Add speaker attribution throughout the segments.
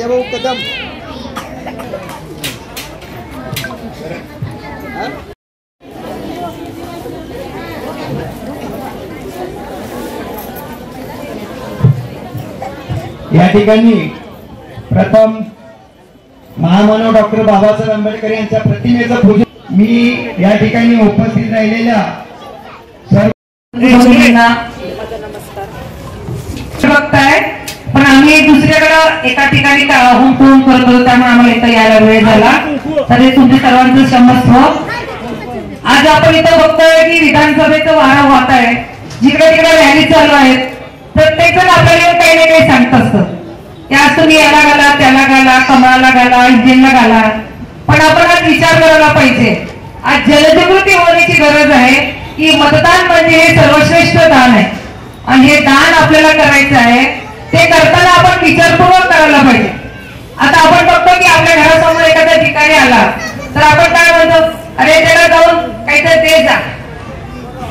Speaker 1: भाऊ कदम
Speaker 2: या ठिकाणी प्रथम महामानव डॉक्टर बाबासाहेब आंबेडकर यांच्या प्रतिमेचं पूजन मी या ठिकाणी उपस्थित राहिलेल्या
Speaker 3: बघताय, पण आम्ही दुसऱ्याकडे एका ठिकाणी होम टूर करत होतो, त्यामुळे आम्हाला इथं यायला वेळ झाला. तर तुमच्या सर्वांचं क्षमस्व. आज आपण इथं बघतोय की विधानसभेचं वारं वाहत आहे, जिकडे तिकडे रॅली चालू आहेत. प्रत्येक जण आपल्याला काही ना काही सांगत असतं की आज तुम्ही याला घाला, त्याला घाला, कमळाला घाला, इंजिनला घाला. पण आपण आज विचार करायला पाहिजे, आज जनजागृती होण्याची गरज आहे की मतदान म्हणजे हे सर्वश्रेष्ठ दान आहे आणि हे दान आपल्याला करायचं आहे. ते करताना आपण विचारपूर्वक करायला पाहिजे. आता आपण बघतो की आपल्या घरासमोर एखाद्या ठिकाणी आला तर आपण काय म्हणतो, अरे त्याला जाऊन काहीतरी दे जा,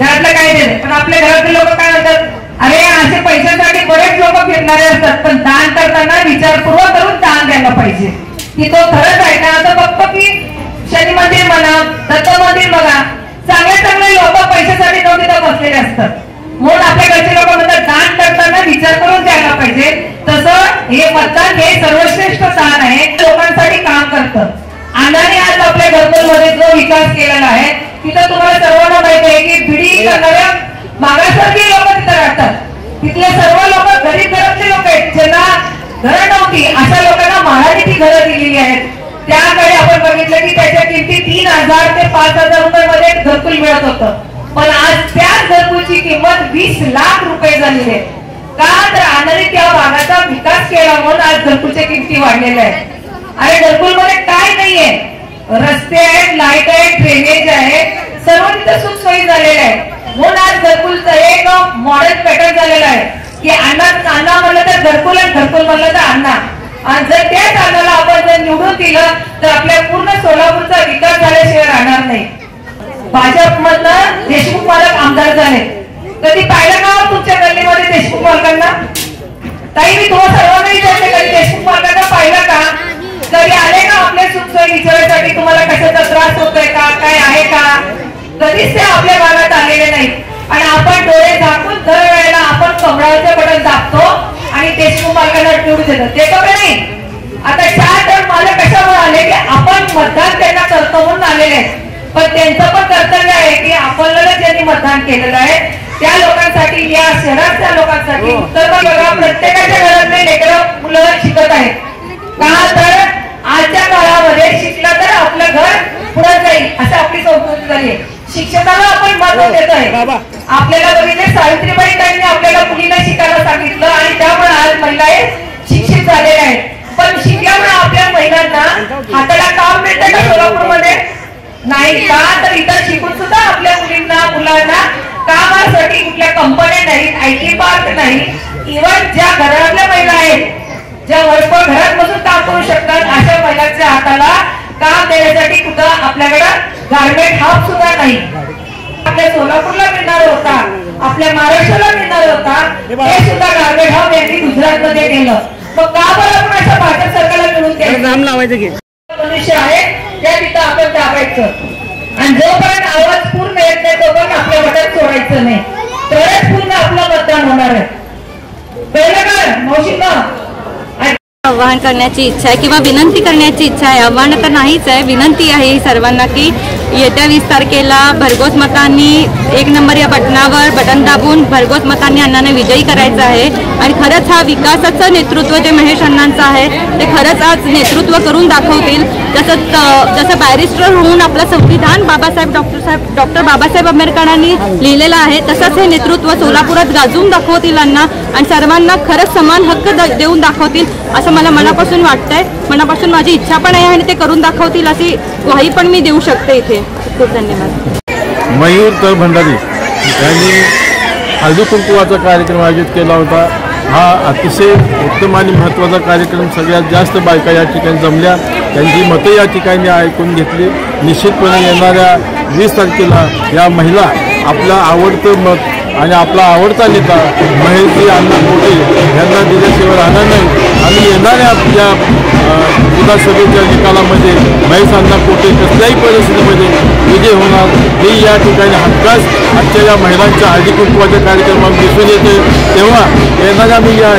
Speaker 3: घरातलं काय दे. पण आपल्या घरातले लोक काय म्हणतात, अरे असे पैशासाठी बरेच लोक फिरणारे असतात, पण दान करताना विचारपूर्वक करून दान द्यायला पाहिजे की तो खरंच आहे का. आता बघतो की शनी मंदिर म्हणा, दत्त मंदिर बघा, चांगले चांगले लोक पैशासाठी न देता बसलेले असतात. म्हणून आपल्या घरचे लोक म्हणतात दान करताना विचार करून द्यायला पाहिजे. तसं हे मतदान हे सर्वश्रेष्ठ दान आहे, लोकांसाठी काम करतं. अण्णांनी आज आपल्या घरकुलमध्ये जो विकास केलेला आहे तिथं तुम्हाला सर्वांना माहिती आहे की बिडी करणाऱ्या मागासवर्गीय लोक तिथे राहतात. तिथले सर्व लोक गरीब घरातले लोक आहेत, ज्यांना घरं नव्हती, अशा लोकांना महाराणी ती घरं दिलेली आहेत. त्याकडे आपण बघितलं की त्याच्या किमती 3000 ते 5000 रुपये मध्ये घरकुल मिळत होतं, पण आज त्याच घरकुलची किंमत 20 लाख रुपये झालेली आहे. का तर अण्णांनी त्या भागाचा विकास केला म्हणून आज घरकुलच्या किमती वाढलेल्या आहेत. अरे घरकुलमध्ये काय नाहीये, रस्ते आहेत, लाईट आहे, ड्रेनेज आहे, सर्व तिथे सुखसोयी झालेल्या आहेत. म्हणून आज घरकुलचं एक मॉडेल पॅटर्न झालेलं आहे की अण्णा म्हणलं तर घरकुल आणि घरकुल म्हणलं तर अण्णा. आणि जर त्याच अण्णाला आपण जर निवडून दिलं तर आपल्या पूर्ण सोलापूरचा विकास झाल्याशिवाय राहणार नाही. भाजपमधनं देशमुख मालक आमदार झाले, कधी पाहिलं का तुमच्या गल्लीमध्ये देशमुख मालकांना? ताई मी तुम्हाला सर्वांना विचारते, कधी देशमुख मालकांना पाहिलं का? कधी आले का आपल्या सुखसोयी विचारण्यासाठी? तुम्हाला कशाचा त्रास होतोय का, काय आहे का? कधीच ते आपल्या भागात आलेले नाही. आणि आपण डोळे झाकून दर वेळेला आपण कमळाचं बटन दाबतो आणि देशमुख मालकांना निवडून देतो. ते का नाही? आता 4 टर्म मालक कशामुळे आले की आपण मतदान त्यांना करतो म्हणून आलेले आहेत. पण त्यांचं पण कर्तव्य आहे की आपल्याला ज्यांनी मतदान केलेलं आहे त्या लोकांसाठी, या शहरातल्या लोकांसाठी उत्तर बघा, प्रत्येकाच्या घरातले लेकरं मुलं शिकत आहेत. का तर आजच्या काळामध्ये शिकला तर आपलं घर पुढे जाईल असं आपली संस्कृती झाली आहे. शिक्षणाला आपण महत्व देतोय. आपल्याला बघितले सावित्रीबाई ताईंनी आपल्याला मुलींना शिकायला सांगितलं आणि त्यामुळे आज महिला शिक्षित झालेल्या आहेत. पण शिकल्यामुळे आपल्या महिलांना हाताला काम मिळतं का सोलापूरमध्ये? नाही. का तर इतर शिकून सुद्धा आपल्या मुलांना कामासाठी कुठल्या कंपन्या नाहीत, IT पार्क नाही. इव्हन ज्या घरातल्या महिला आहेत, ज्या घरात बसून काम करू शकतात, अशा महिलांच्या हाताला काम देण्यासाठी कुठं आपल्याकडं गारमेंट हाऊस सुद्धा नाही. आपल्या सोलापूरला मिळणार होता, आपल्या महाराष्ट्राला मिळणार होता, हे सुद्धा गारमेंट हाऊस यांनी गुजरातमध्ये केलं. मग का बरं आपण अशा भाजप सरकारला मिळून द्यायचं? नाम लावायचं की मनुष्य आहे त्या तिथं आपण दाबायचं आणि जोपर्यंत आवाज पूर्ण येत नाही तोपर्यंत आपल्या बटन सोडायचं नाही, तरच पूर्ण आपलं मतदान होणार आहे. पहिलं काय मावशींना
Speaker 4: आवाहन करण्याची इच्छा आहे किंवा विनंती करण्याची इच्छा आहे. आव्हान तर नाहीच आहे, विनंती आहे सर्वांना की येत्या 20 तारखेला भरघोस मतांनी 1 नंबर या बटनावर बटन दाबून भरघोस मतांनी अण्णांना विजयी करायचं आहे. आणि खरंच हा विकासाचं नेतृत्व जे महेश अण्णांचं आहे ते खरंच आज नेतृत्व करून दाखवतील. जसं बॅरिस्टर होऊन आपलं संविधान डॉक्टर बाबासाहेब आंबेडकरांनी लिहिलेलं आहे तसंच हे नेतृत्व सोलापुरात गाजवून दाखवतील अण्णा आणि सर्वांना खरंच समान हक्क देऊन दाखवतील असं मला मनापासून वाटतंय. मनापासून माझी इच्छा पण आहे आणि ते करून दाखवतील अशी ग्वाही पण मी देऊ शकते इथे. खूप धन्यवाद.
Speaker 5: मयूर तर भंडारी यांनी हळदी कुंकवाचा कार्यक्रम आयोजित केला होता. हा अतिशय उत्तम आणि महत्त्वाचा कार्यक्रम. सगळ्यात जास्त बायका या ठिकाणी जमल्या, त्यांची मतं या ठिकाणी ऐकून घेतली. निश्चितपणे येणाऱ्या 20 तारखेला या महिला आपलं आवडतं मत आणि आपला आवडता नेता महेशजी अण्णा कोटे यांना दिल्याशिवाय राहणार नाही आणि येणाऱ्या या विधानसभेच्या निकालामध्ये महेश अण्णा कोटे कसल्याही परिस्थितीमध्ये विजय होणार हे या ठिकाणी हमखास आजच्या या महिलांच्या हळदी कुंकवाच्या कार्यक्रमात दिसून येते. तेव्हा येणाऱ्या मी या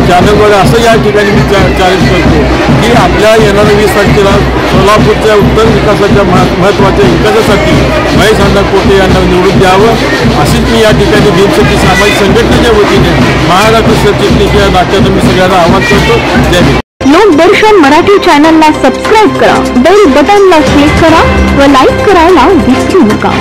Speaker 5: चॅनलद्वारे असं या ठिकाणी मी चॅलेंज करतो की आपल्या येणाऱ्या 20 तारखेला सोलापूरच्या उत्तर विकासाच्या महत्त्वाच्या विकासासाठी महेश अण्णा कोटे यांना निवडून द्यावं अशीच मी या ठिकाणी भीमशक्ती सामाजिक संघटनेच्या वतीने महाराष्ट्र सरचिटणीस या नात्यानं मी सगळ्यांना आवाहन करतो. जय भीम.
Speaker 1: लोकदर्शन मराठी चॅनलला सबस्क्राईब करा, बेल बटनला क्लिक करा व लाईक करायला विसरू नका.